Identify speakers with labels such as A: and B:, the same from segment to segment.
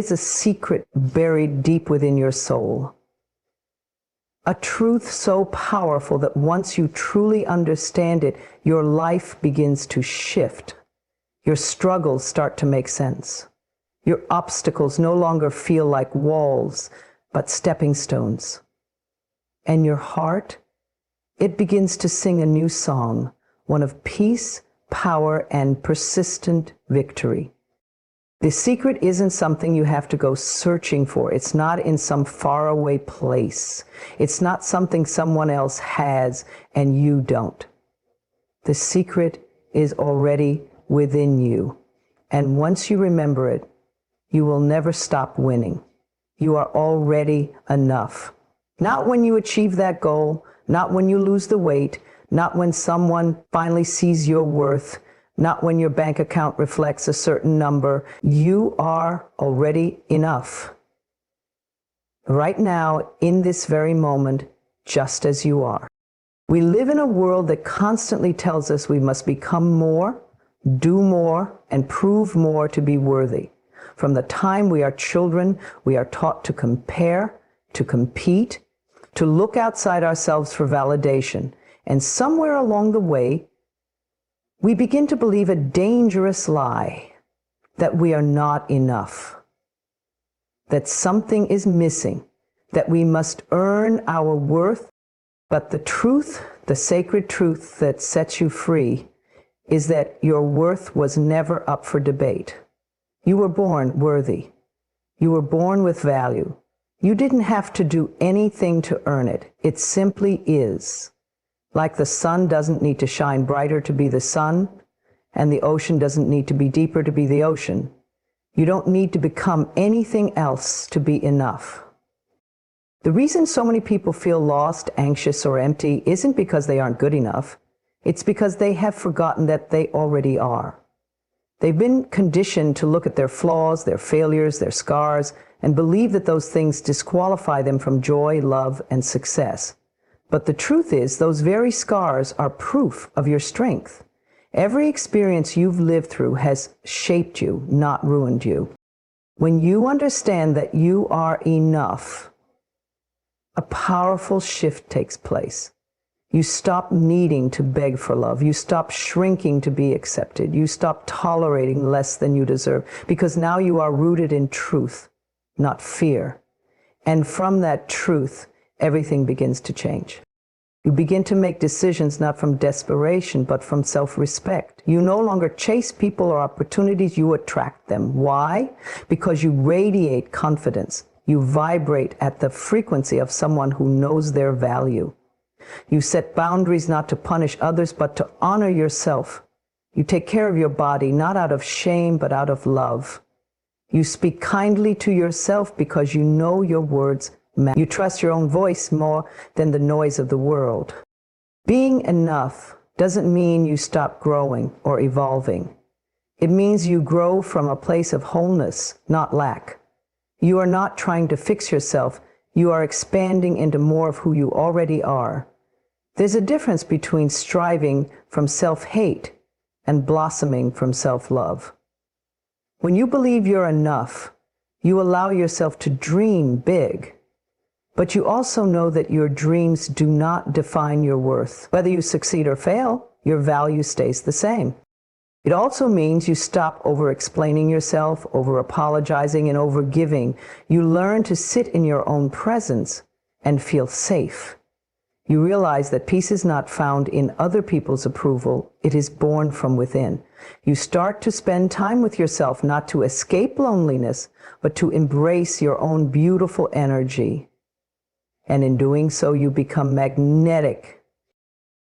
A: is a secret buried deep within your soul. A truth so powerful that once you truly understand it, your life begins to shift. Your struggles start to make sense. Your obstacles no longer feel like walls, but stepping stones. And your heart, it begins to sing a new song, one of peace, power, and persistent victory. The secret isn't something you have to go searching for. It's not in some faraway place. It's not something someone else has and you don't. The secret is already within you. And once you remember it, you will never stop winning. You are already enough. Not when you achieve that goal, not when you lose the weight, not when someone finally sees your worth, not when your bank account reflects a certain number. You are already enough. Right now, in this very moment, just as you are. We live in a world that constantly tells us we must become more, do more, and prove more to be worthy. From the time we are children, we are taught to compare, to compete, to look outside ourselves for validation. And somewhere along the way, we begin to believe a dangerous lie that we are not enough, that something is missing, that we must earn our worth. But the truth, the sacred truth that sets you free, is that your worth was never up for debate. You were born worthy. You were born with value. You didn't have to do anything to earn it. It simply is. Like the sun doesn't need to shine brighter to be the sun, and the ocean doesn't need to be deeper to be the ocean. You don't need to become anything else to be enough. The reason so many people feel lost, anxious, or empty isn't because they aren't good enough. It's because they have forgotten that they already are. They've been conditioned to look at their flaws, their failures, their scars, and believe that those things disqualify them from joy, love, and success. But the truth is, those very scars are proof of your strength. Every experience you've lived through has shaped you, not ruined you. When you understand that you are enough, a powerful shift takes place. You stop needing to beg for love. You stop shrinking to be accepted. You stop tolerating less than you deserve, because now you are rooted in truth, not fear. And from that truth, everything begins to change. You begin to make decisions not from desperation, but from self-respect. You no longer chase people or opportunities, you attract them. Why? Because you radiate confidence. You vibrate at the frequency of someone who knows their value. You set boundaries not to punish others, but to honor yourself. You take care of your body, not out of shame, but out of love. You speak kindly to yourself because you know your words matter. You trust your own voice more than the noise of the world. Being enough doesn't mean you stop growing or evolving. It means you grow from a place of wholeness, not lack. You are not trying to fix yourself. You are expanding into more of who you already are. There's a difference between striving from self-hate and blossoming from self-love. When you believe you're enough, you allow yourself to dream big. But you also know that your dreams do not define your worth. Whether you succeed or fail, your value stays the same. It also means you stop over-explaining yourself, over-apologizing, and over-giving. You learn to sit in your own presence and feel safe. You realize that peace is not found in other people's approval. It is born from within. You start to spend time with yourself, not to escape loneliness, but to embrace your own beautiful energy. And in doing so, you become magnetic.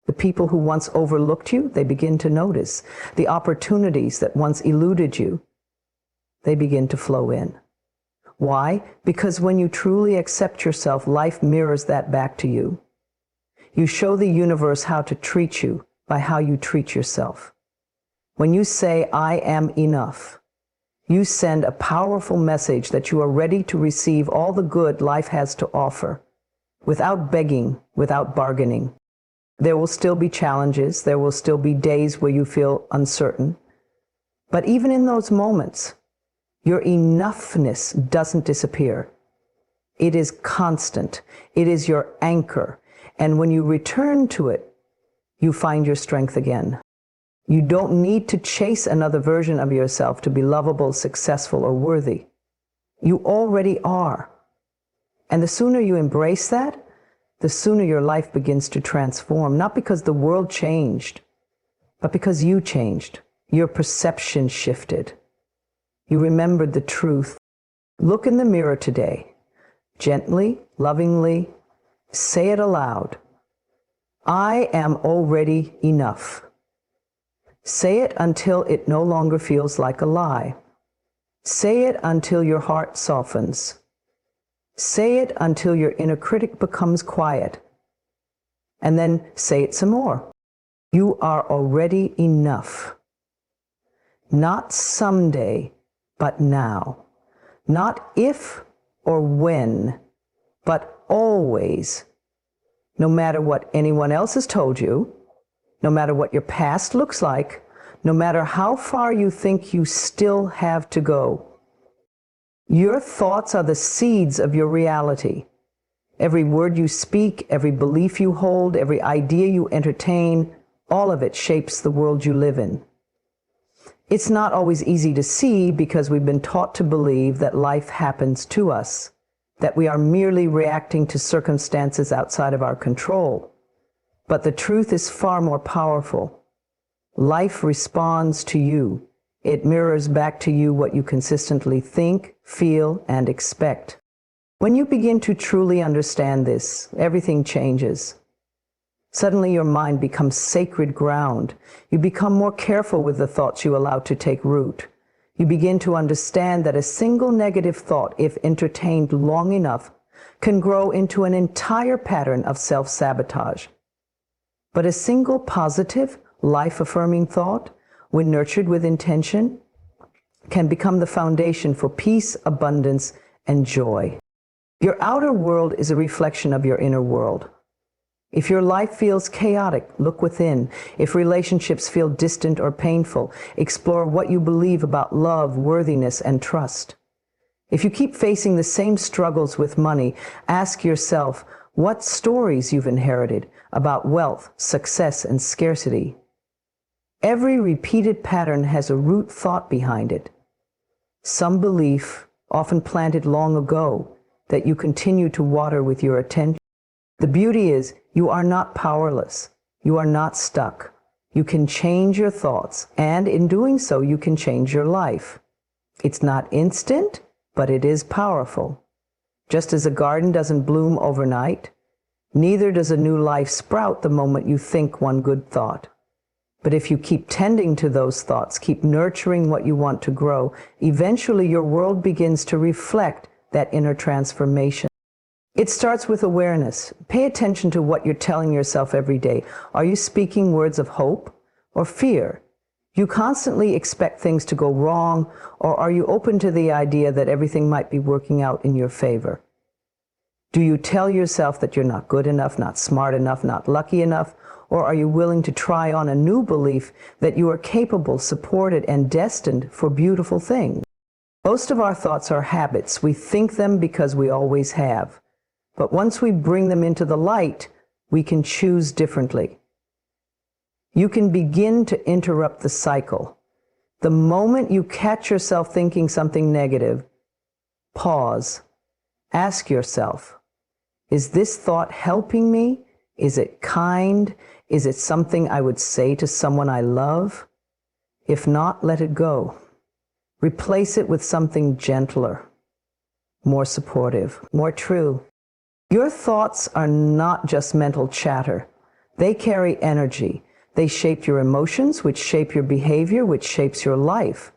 A: The people who once overlooked you, they begin to notice. The opportunities that once eluded you, they begin to flow in. Why? Because when you truly accept yourself, life mirrors that back to you. You show the universe how to treat you by how you treat yourself. When you say, "I am enough," you send a powerful message that you are ready to receive all the good life has to offer, without begging, without bargaining. There will still be challenges. There will still be days where you feel uncertain. But even in those moments, Your enoughness doesn't disappear. It is constant. It is your anchor. And when you return to it, you find your strength again. You don't need to chase another version of yourself to be lovable, successful, or worthy. You already are. And the sooner you embrace that, the sooner your life begins to transform, not because the world changed, but because you changed. Your perception shifted. You remembered the truth. Look in the mirror today. Gently, lovingly, say it aloud. I am already enough. Say it until it no longer feels like a lie. Say it until your heart softens. Say it until your inner critic becomes quiet. And then say it some more. You are already enough. Not someday, but now. Not if or when, but always. No matter what anyone else has told you, no matter what your past looks like, no matter how far you think you still have to go. Your thoughts are the seeds of your reality. Every word you speak, every belief you hold, every idea you entertain, all of it shapes the world you live in. It's not always easy to see because we've been taught to believe that life happens to us, that we are merely reacting to circumstances outside of our control. But the truth is far more powerful. Life responds to you. It mirrors back to you what you consistently think, feel, and expect. When you begin to truly understand this, everything changes. Suddenly your mind becomes sacred ground. You become more careful with the thoughts you allow to take root. You begin to understand that a single negative thought, if entertained long enough, can grow into an entire pattern of self-sabotage. But a single positive, life-affirming thought, when nurtured with intention, can become the foundation for peace, abundance, and joy. Your outer world is a reflection of your inner world. If your life feels chaotic, look within. If relationships feel distant or painful, explore what you believe about love, worthiness, and trust. If you keep facing the same struggles with money, ask yourself what stories you've inherited about wealth, success, and scarcity. Every repeated pattern has a root thought behind it. Some belief, often planted long ago, that you continue to water with your attention. The beauty is, you are not powerless. You are not stuck. You can change your thoughts, and in doing so, you can change your life. It's not instant, but it is powerful. Just as a garden doesn't bloom overnight, neither does a new life sprout the moment you think one good thought. But if you keep tending to those thoughts, keep nurturing what you want to grow, eventually your world begins to reflect that inner transformation. It starts with awareness. Pay attention to what you're telling yourself every day. Are you speaking words of hope or fear? Do you constantly expect things to go wrong, or are you open to the idea that everything might be working out in your favor? Do you tell yourself that you're not good enough, not smart enough, not lucky enough? Or are you willing to try on a new belief that you are capable, supported, and destined for beautiful things? Most of our thoughts are habits. We think them because we always have. But once we bring them into the light, we can choose differently. You can begin to interrupt the cycle. The moment you catch yourself thinking something negative, pause. Ask yourself, is this thought helping me? Is it kind? Is it something I would say to someone I love? If not, let it go. Replace it with something gentler, more supportive, more true. Your thoughts are not just mental chatter. They carry energy. They shape your emotions, which shape your behavior, which shapes your life.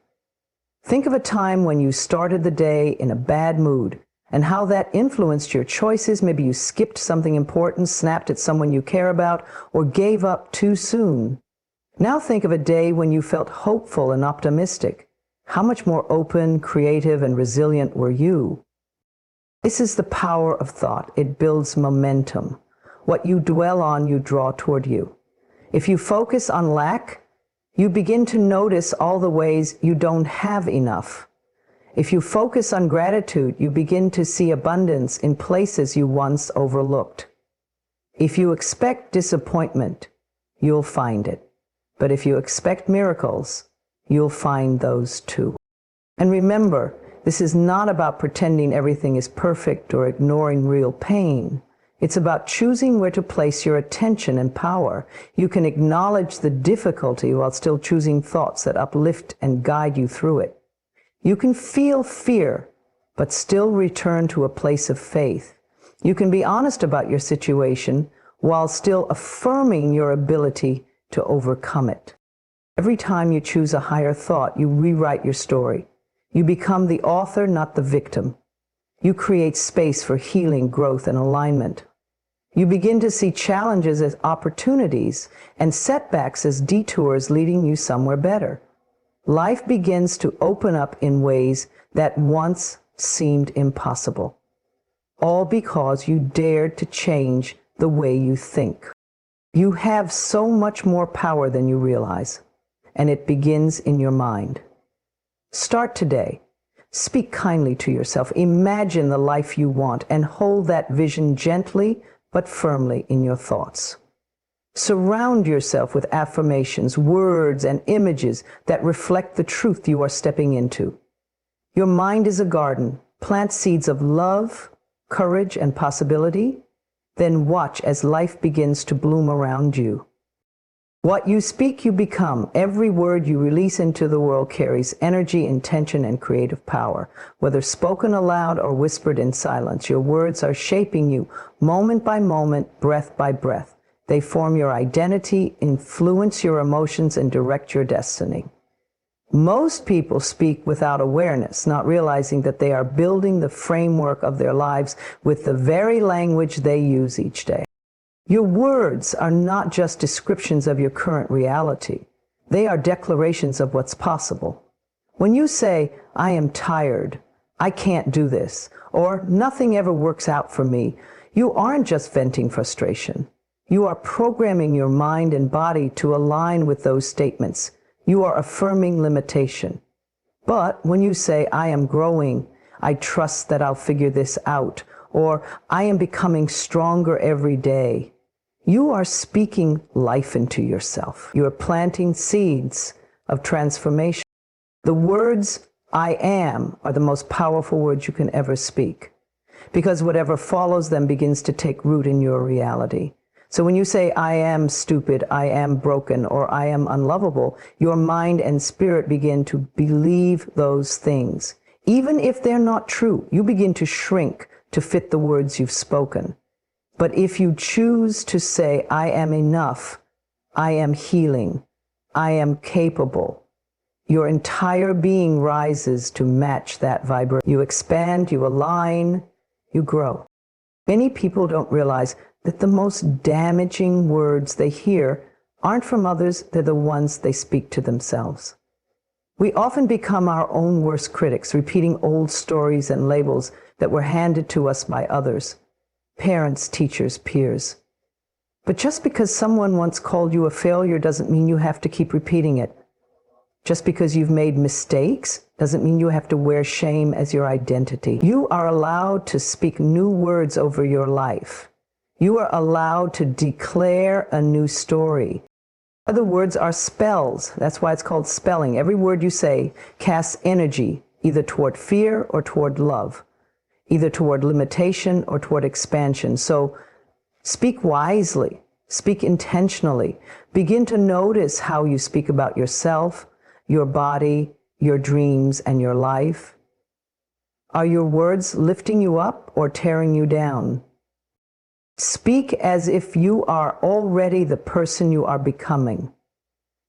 A: Think of a time when you started the day in a bad mood, and how that influenced your choices. Maybe you skipped something important, snapped at someone you care about, or gave up too soon. Now think of a day when you felt hopeful and optimistic. How much more open, creative, and resilient were you? This is the power of thought. It builds momentum. What you dwell on, you draw toward you. If you focus on lack, you begin to notice all the ways you don't have enough. If you focus on gratitude, you begin to see abundance in places you once overlooked. If you expect disappointment, you'll find it. But if you expect miracles, you'll find those too. And remember, this is not about pretending everything is perfect or ignoring real pain. It's about choosing where to place your attention and power. You can acknowledge the difficulty while still choosing thoughts that uplift and guide you through it. You can feel fear, but still return to a place of faith. You can be honest about your situation while still affirming your ability to overcome it. Every time you choose a higher thought, you rewrite your story. You become the author, not the victim. You create space for healing, growth, and alignment. You begin to see challenges as opportunities and setbacks as detours leading you somewhere better. Life begins to open up in ways that once seemed impossible, all because you dared to change the way you think. You have so much more power than you realize, and it begins in your mind. Start today. Speak kindly to yourself. Imagine the life you want and hold that vision gently but firmly in your thoughts. Surround yourself with affirmations, words, and images that reflect the truth you are stepping into. Your mind is a garden. Plant seeds of love, courage, and possibility. Then watch as life begins to bloom around you. What you speak, you become. Every word you release into the world carries energy, intention, and creative power. Whether spoken aloud or whispered in silence, your words are shaping you moment by moment, breath by breath. They form your identity, influence your emotions, and direct your destiny. Most people speak without awareness, not realizing that they are building the framework of their lives with the very language they use each day. Your words are not just descriptions of your current reality. They are declarations of what's possible. When you say, "I am tired," "I can't do this," or "nothing ever works out for me," you aren't just venting frustration. You are programming your mind and body to align with those statements. You are affirming limitation. But when you say, "I am growing," "I trust that I'll figure this out," or "I am becoming stronger every day," you are speaking life into yourself. You are planting seeds of transformation. The words "I am" are the most powerful words you can ever speak, because whatever follows them begins to take root in your reality. So when you say, "I am stupid," "I am broken," or "I am unlovable," your mind and spirit begin to believe those things. Even if they're not true, you begin to shrink to fit the words you've spoken. But if you choose to say, "I am enough," "I am healing," "I am capable," your entire being rises to match that vibration. You expand, you align, you grow. Many people don't realize that the most damaging words they hear aren't from others, they're the ones they speak to themselves. We often become our own worst critics, repeating old stories and labels that were handed to us by others, parents, teachers, peers. But just because someone once called you a failure doesn't mean you have to keep repeating it. Just because you've made mistakes doesn't mean you have to wear shame as your identity. You are allowed to speak new words over your life. You are allowed to declare a new story. Other words are spells. That's why it's called spelling. Every word you say casts energy, either toward fear or toward love, either toward limitation or toward expansion. So speak wisely, speak intentionally. Begin to notice how you speak about yourself, your body, your dreams, and your life. Are your words lifting you up or tearing you down? Speak as if you are already the person you are becoming.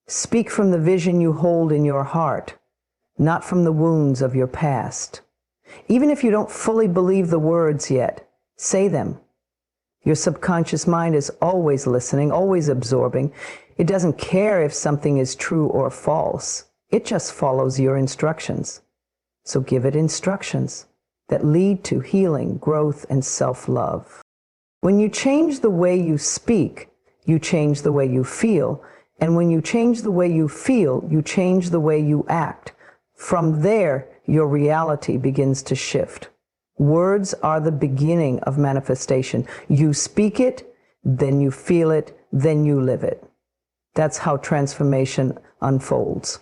A: Speak from the vision you hold in your heart, not from the wounds of your past. Even if you don't fully believe the words yet, say them. Your subconscious mind is always listening, always absorbing. It doesn't care if something is true or false. It just follows your instructions. So give it instructions that lead to healing, growth, and self-love. When you change the way you speak, you change the way you feel. And when you change the way you feel, you change the way you act. From there, your reality begins to shift. Words are the beginning of manifestation. You speak it, then you feel it, then you live it. That's how transformation unfolds.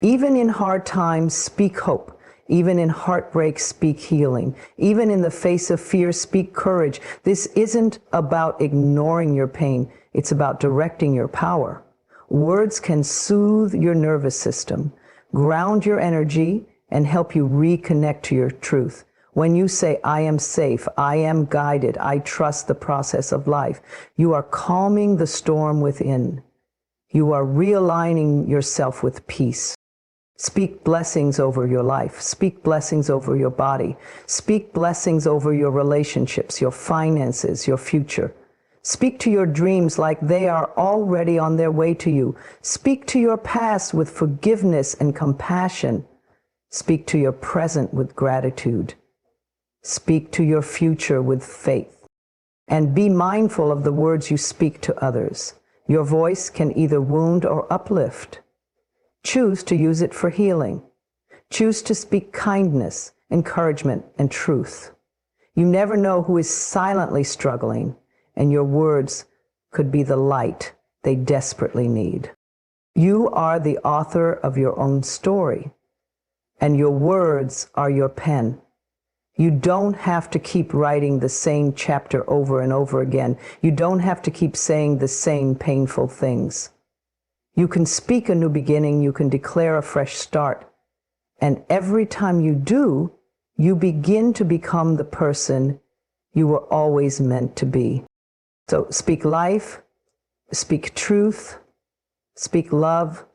A: Even in hard times, speak hope. Even in heartbreak, speak healing. Even in the face of fear, speak courage. This isn't about ignoring your pain. It's about directing your power. Words can soothe your nervous system, ground your energy, and help you reconnect to your truth. When you say, I am safe, I am guided, I trust the process of life, you are calming the storm within. You are realigning yourself with peace. Speak blessings over your life. Speak blessings over your body. Speak blessings over your relationships, your finances, your future. Speak to your dreams like they are already on their way to you. Speak to your past with forgiveness and compassion. Speak to your present with gratitude. Speak to your future with faith. And be mindful of the words you speak to others. Your voice can either wound or uplift. Choose to use it for healing. Choose to speak kindness, encouragement, and truth. You never know who is silently struggling, and your words could be the light they desperately need. You are the author of your own story, and your words are your pen. You don't have to keep writing the same chapter over and over again. You don't have to keep saying the same painful things. You can speak a new beginning. You can declare a fresh start. And every time you do, you begin to become the person you were always meant to be. So speak life, speak truth, speak love,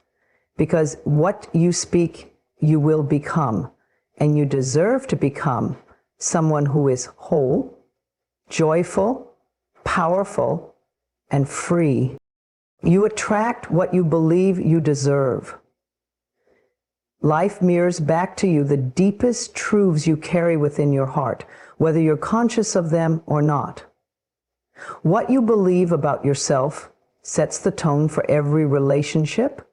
A: because what you speak, you will become. And you deserve to become someone who is whole, joyful, powerful, and free. You attract what you believe you deserve. Life mirrors back to you the deepest truths you carry within your heart, whether you're conscious of them or not. What you believe about yourself sets the tone for every relationship,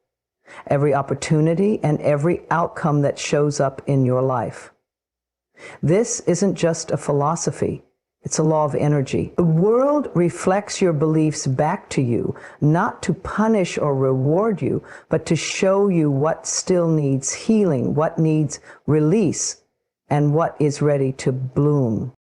A: every opportunity, and every outcome that shows up in your life. This isn't just a philosophy, it's a law of energy. The world reflects your beliefs back to you, not to punish or reward you, but to show you what still needs healing, what needs release, and what is ready to bloom.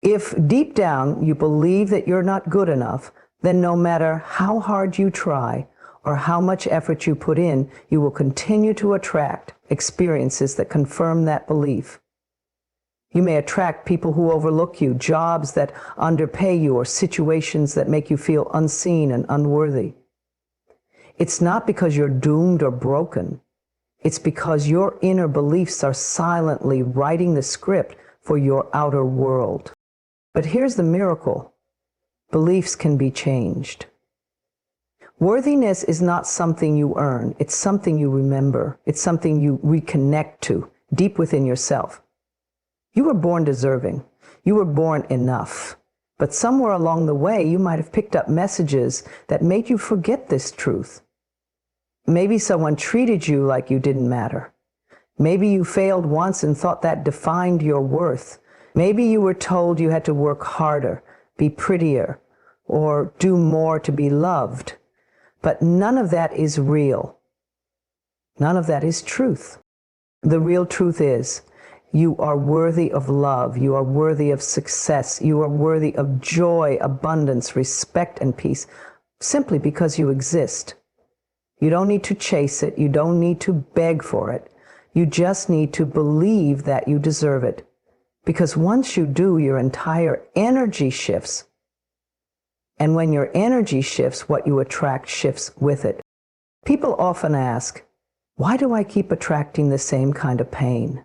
A: If deep down you believe that you're not good enough, then no matter how hard you try or how much effort you put in, you will continue to attract experiences that confirm that belief. You may attract people who overlook you, jobs that underpay you, or situations that make you feel unseen and unworthy. It's not because you're doomed or broken. It's because your inner beliefs are silently writing the script for your outer world. But here's the miracle. Beliefs can be changed. Worthiness is not something you earn. It's something you remember. It's something you reconnect to deep within yourself. You were born deserving. You were born enough. But somewhere along the way, you might have picked up messages that made you forget this truth. Maybe someone treated you like you didn't matter. Maybe you failed once and thought that defined your worth. Maybe you were told you had to work harder, be prettier, or do more to be loved. But none of that is real. None of that is truth. The real truth is, you are worthy of love. You are worthy of success. You are worthy of joy, abundance, respect, and peace, simply because you exist. You don't need to chase it. You don't need to beg for it. You just need to believe that you deserve it. Because once you do, your entire energy shifts. And when your energy shifts, what you attract shifts with it. People often ask, why do I keep attracting the same kind of pain?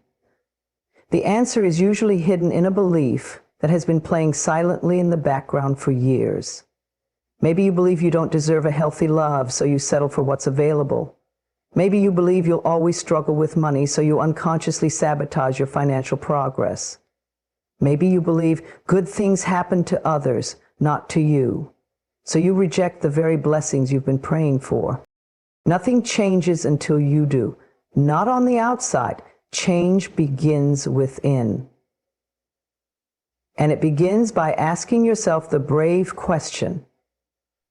A: The answer is usually hidden in a belief that has been playing silently in the background for years. Maybe you believe you don't deserve a healthy love, so you settle for what's available. Maybe you believe you'll always struggle with money, so you unconsciously sabotage your financial progress. Maybe you believe good things happen to others, not to you, so you reject the very blessings you've been praying for. Nothing changes until you do. Not on the outside, Change begins within. And it begins by asking yourself the brave question,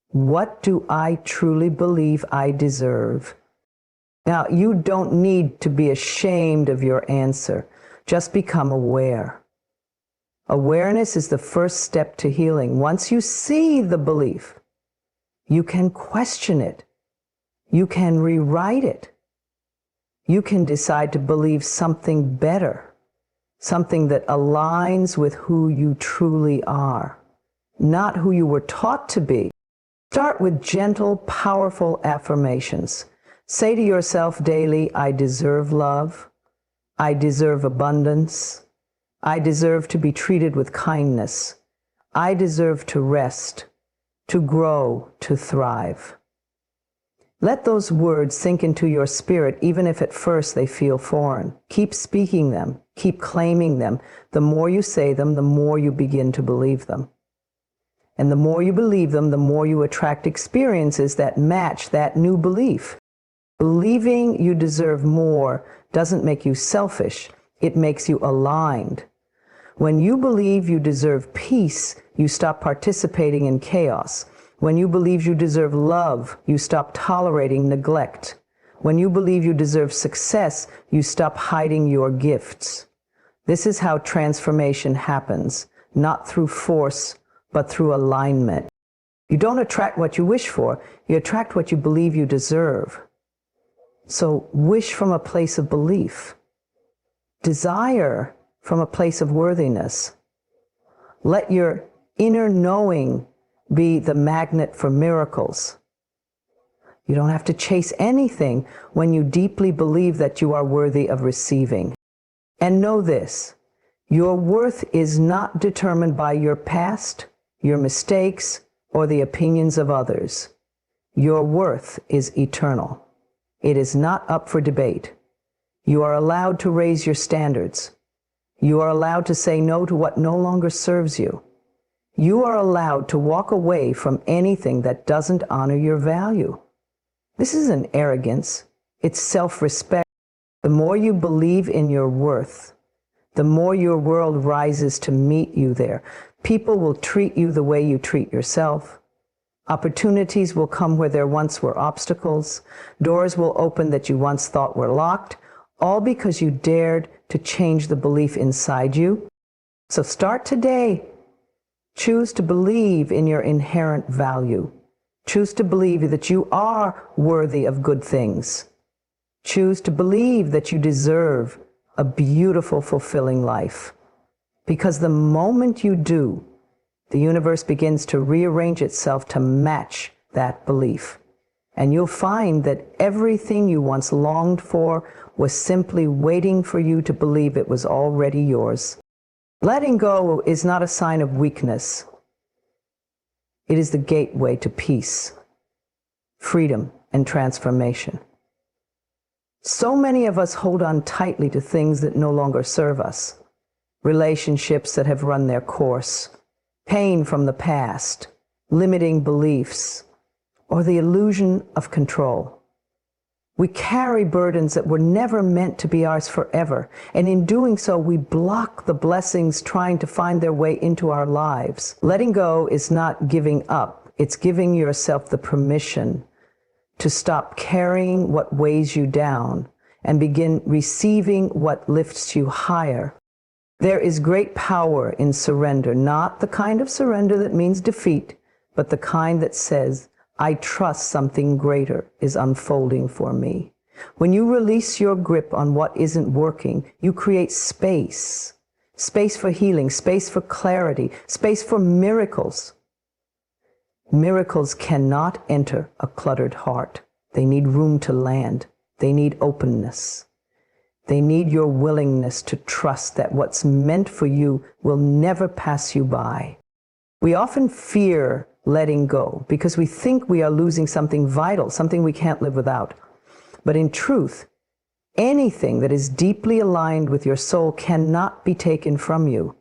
A: what do I truly believe I deserve? Now, you don't need to be ashamed of your answer. Just become aware. Awareness is the first step to healing. Once you see the belief, you can question it. You can rewrite it. You can decide to believe something better, something that aligns with who you truly are, not who you were taught to be. Start with gentle, powerful affirmations. Say to yourself daily, I deserve love. I deserve abundance. I deserve to be treated with kindness. I deserve to rest, to grow, to thrive. Let those words sink into your spirit, even if at first they feel foreign. Keep speaking them. Keep claiming them. The more you say them, the more you begin to believe them. And the more you believe them, the more you attract experiences that match that new belief. Believing you deserve more doesn't make you selfish. It makes you aligned. When you believe you deserve peace, you stop participating in chaos. When you believe you deserve love, you stop tolerating neglect. When you believe you deserve success, you stop hiding your gifts. This is how transformation happens, not through force, but through alignment. You don't attract what you wish for, you attract what you believe you deserve. So wish from a place of belief. Desire from a place of worthiness. Let your inner knowing be the magnet for miracles. You don't have to chase anything when you deeply believe that you are worthy of receiving. And know this, your worth is not determined by your past, your mistakes, or the opinions of others. Your worth is eternal. It is not up for debate. You are allowed to raise your standards. You are allowed to say no to what no longer serves you. You are allowed to walk away from anything that doesn't honor your value. This isn't arrogance. It's self-respect. The more you believe in your worth, the more your world rises to meet you there. People will treat you the way you treat yourself. Opportunities will come where there once were obstacles. Doors will open that you once thought were locked, all because you dared to change the belief inside you. So start today. Choose to believe in your inherent value. Choose to believe that you are worthy of good things. Choose to believe that you deserve a beautiful, fulfilling life. Because the moment you do, the universe begins to rearrange itself to match that belief. And you'll find that everything you once longed for was simply waiting for you to believe it was already yours. Letting go is not a sign of weakness. It is the gateway to peace, freedom, and transformation. So many of us hold on tightly to things that no longer serve us, relationships that have run their course, pain from the past, limiting beliefs, or the illusion of control. We carry burdens that were never meant to be ours forever, and in doing so, we block the blessings trying to find their way into our lives. Letting go is not giving up. It's giving yourself the permission to stop carrying what weighs you down and begin receiving what lifts you higher. There is great power in surrender, not the kind of surrender that means defeat, but the kind that says, I trust something greater is unfolding for me. When you release your grip on what isn't working, you create space. Space for healing, space for clarity, space for miracles. Miracles cannot enter a cluttered heart. They need room to land. They need openness. They need your willingness to trust that what's meant for you will never pass you by. We often fear letting go because we think we are losing something vital, something we can't live without. But in truth, anything that is deeply aligned with your soul cannot be taken from you.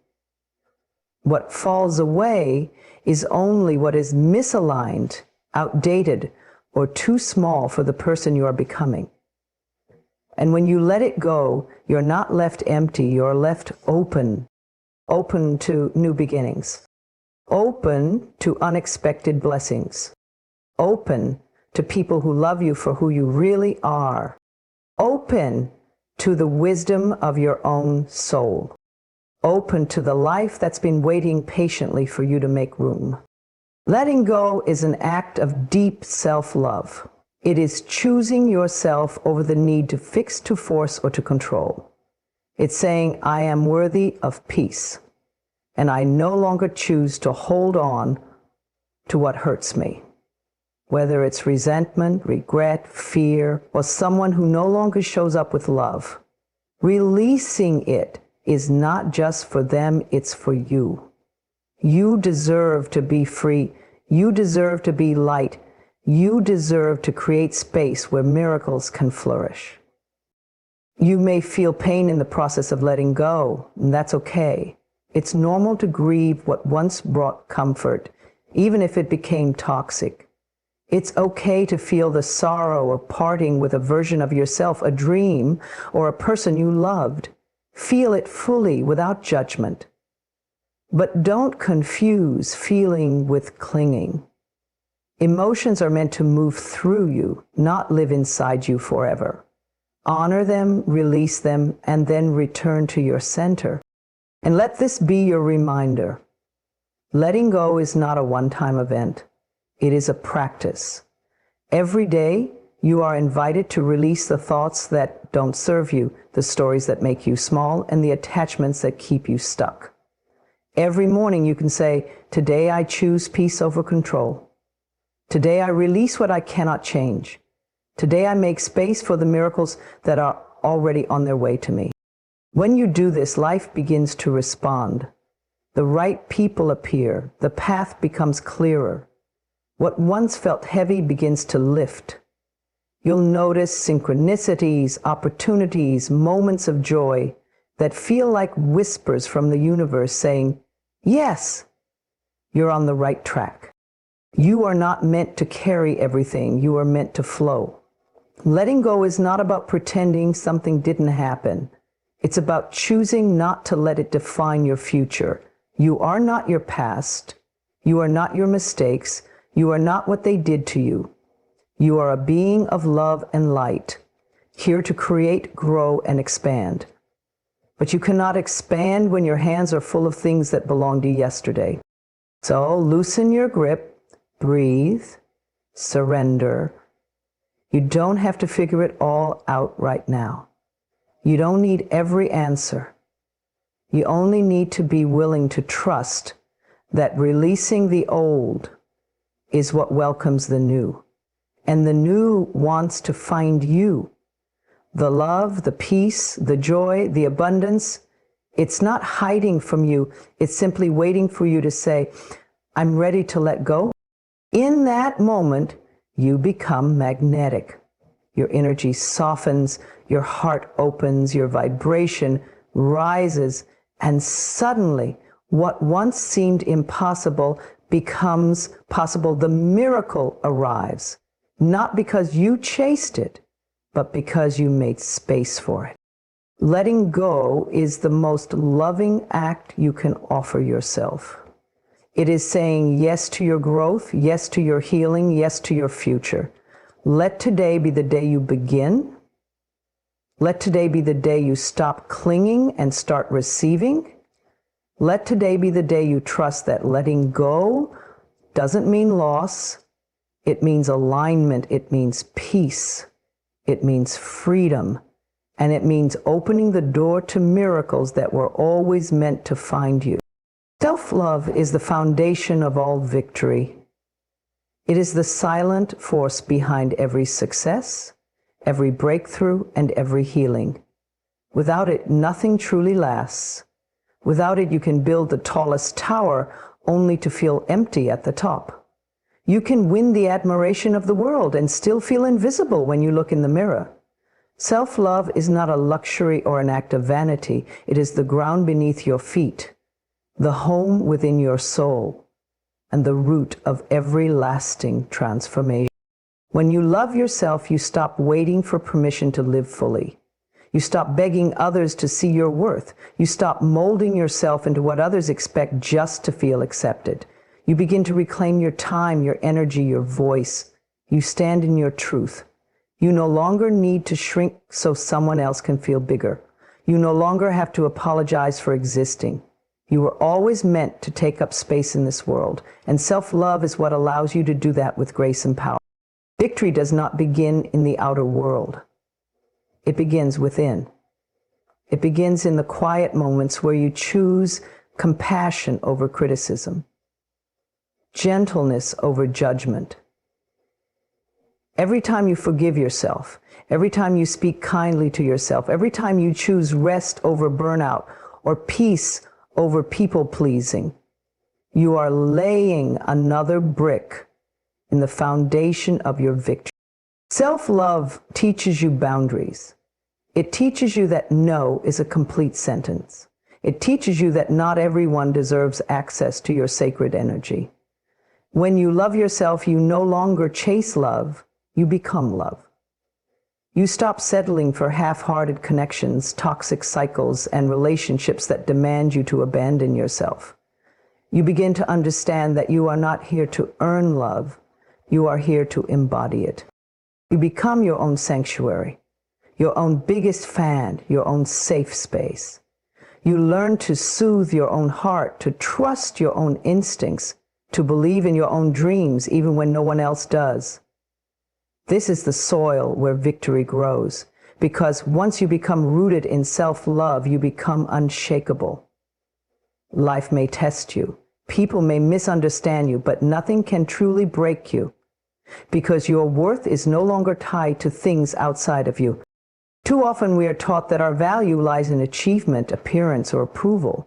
A: What falls away is only what is misaligned, outdated, or too small for the person you are becoming. And when you let it go, you're not left empty, you're left open, open to new beginnings, open to unexpected blessings, open to people who love you for who you really are, open to the wisdom of your own soul, open to the life that's been waiting patiently for you to make room. Letting go is an act of deep self-love. It is choosing yourself over the need to fix, to force, or to control. It's saying, I am worthy of peace, and I no longer choose to hold on to what hurts me. Whether it's resentment, regret, fear, or someone who no longer shows up with love. Releasing it is not just for them, it's for you. You deserve to be free. You deserve to be light. You deserve to create space where miracles can flourish. You may feel pain in the process of letting go, and that's okay. It's normal to grieve what once brought comfort, even if it became toxic. It's okay to feel the sorrow of parting with a version of yourself, a dream, or a person you loved. Feel it fully without judgment. But don't confuse feeling with clinging. Emotions are meant to move through you, not live inside you forever. Honor them, release them, and then return to your center. And let this be your reminder. Letting go is not a one-time event. It is a practice. Every day, you are invited to release the thoughts that don't serve you, the stories that make you small, and the attachments that keep you stuck. Every morning you can say, today I choose peace over control. Today I release what I cannot change. Today I make space for the miracles that are already on their way to me. When you do this, life begins to respond. The right people appear. The path becomes clearer. What once felt heavy begins to lift. You'll notice synchronicities, opportunities, moments of joy that feel like whispers from the universe saying, yes, you're on the right track. You are not meant to carry everything. You are meant to flow. Letting go is not about pretending something didn't happen. It's about choosing not to let it define your future. You are not your past. You are not your mistakes. You are not what they did to you. You are a being of love and light, here to create, grow, and expand. But you cannot expand when your hands are full of things that belonged to yesterday. So loosen your grip, breathe, surrender. You don't have to figure it all out right now. You don't need every answer. You only need to be willing to trust that releasing the old is what welcomes the new. And the new wants to find you. The love, the peace, the joy, the abundance, it's not hiding from you. It's simply waiting for you to say, I'm ready to let go. In that moment, you become magnetic. Your energy softens, your heart opens, your vibration rises, and suddenly what once seemed impossible becomes possible. The miracle arrives, not because you chased it, but because you made space for it. Letting go is the most loving act you can offer yourself. It is saying yes to your growth, yes to your healing, yes to your future. Let today be the day you begin. Let today be the day you stop clinging and start receiving. Let today be the day you trust that letting go doesn't mean loss. It means alignment. It means peace. It means freedom. And it means opening the door to miracles that were always meant to find you. Self-love is the foundation of all victory. It is the silent force behind every success, every breakthrough, and every healing. Without it, nothing truly lasts. Without it, you can build the tallest tower only to feel empty at the top. You can win the admiration of the world and still feel invisible when you look in the mirror. Self-love is not a luxury or an act of vanity. It is the ground beneath your feet, the home within your soul, and the root of every lasting transformation. When you love yourself, you stop waiting for permission to live fully. You stop begging others to see your worth. You stop molding yourself into what others expect just to feel accepted. You begin to reclaim your time, your energy, your voice. You stand in your truth. You no longer need to shrink so someone else can feel bigger. You no longer have to apologize for existing. You were always meant to take up space in this world, and self-love is what allows you to do that with grace and power. Victory does not begin in the outer world. It begins within. It begins in the quiet moments where you choose compassion over criticism, gentleness over judgment. Every time you forgive yourself, every time you speak kindly to yourself, every time you choose rest over burnout or peace over people-pleasing, you are laying another brick in the foundation of your victory. Self-love teaches you boundaries. It teaches you that no is a complete sentence. It teaches you that not everyone deserves access to your sacred energy. When you love yourself, you no longer chase love, you become love. You stop settling for half-hearted connections, toxic cycles, and relationships that demand you to abandon yourself. You begin to understand that you are not here to earn love, you are here to embody it. You become your own sanctuary, your own biggest fan, your own safe space. You learn to soothe your own heart, to trust your own instincts, to believe in your own dreams even when no one else does. This is the soil where victory grows, because once you become rooted in self-love, you become unshakable. Life may test you. People may misunderstand you, but nothing can truly break you, because your worth is no longer tied to things outside of you. Too often we are taught that our value lies in achievement, appearance, or approval.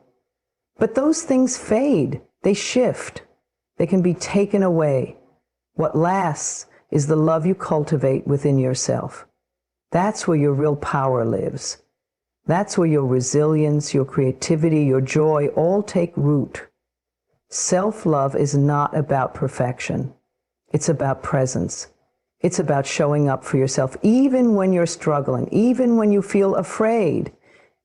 A: But those things fade. They shift. They can be taken away. What lasts is the love you cultivate within yourself. That's where your real power lives. That's where your resilience, your creativity, your joy all take root. Self-love is not about perfection. It's about presence. It's about showing up for yourself, even when you're struggling, even when you feel afraid,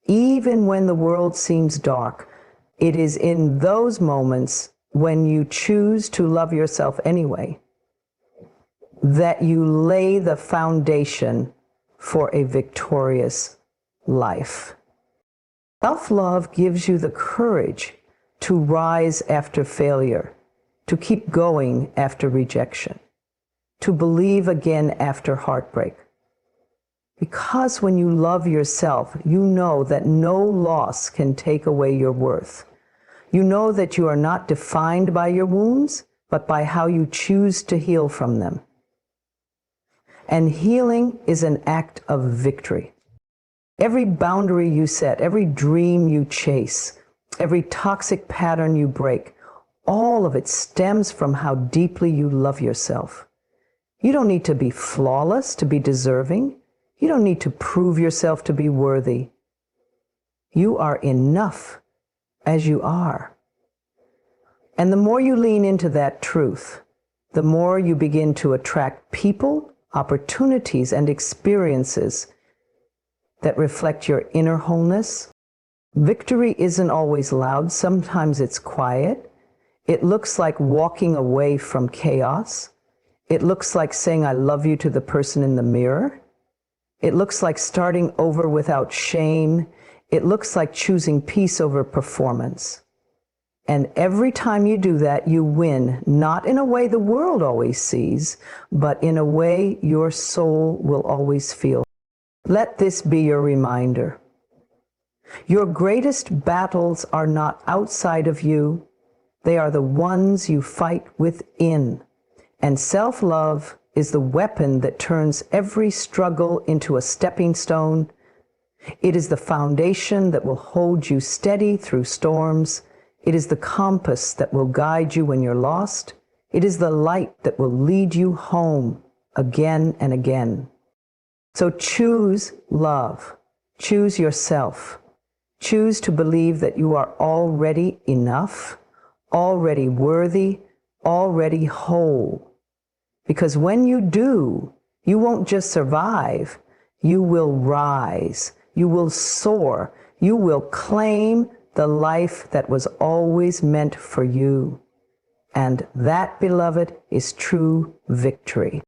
A: even when the world seems dark. It is in those moments when you choose to love yourself anyway that you lay the foundation for a victorious life. Self-love gives you the courage to rise after failure, to keep going after rejection, to believe again after heartbreak. Because when you love yourself, you know that no loss can take away your worth. You know that you are not defined by your wounds, but by how you choose to heal from them. And healing is an act of victory. Every boundary you set, every dream you chase, every toxic pattern you break, all of it stems from how deeply you love yourself. You don't need to be flawless to be deserving. You don't need to prove yourself to be worthy. You are enough as you are. And the more you lean into that truth, the more you begin to attract people, opportunities, and experiences that reflect your inner wholeness. Victory isn't always loud. Sometimes it's quiet. It looks like walking away from chaos. It looks like saying, I love you to the person in the mirror. It looks like starting over without shame. It looks like choosing peace over performance. And every time you do that, you win, not in a way the world always sees, but in a way your soul will always feel. Let this be your reminder. Your greatest battles are not outside of you. They are the ones you fight within. And self-love is the weapon that turns every struggle into a stepping stone. It is the foundation that will hold you steady through storms. It is the compass that will guide you when you're lost. It is the light that will lead you home again and again. So choose love. Choose yourself. Choose to believe that you are already enough, already worthy, already whole. Because when you do, you won't just survive, you will rise, you will soar, you will claim the life that was always meant for you. And that, beloved, is true victory.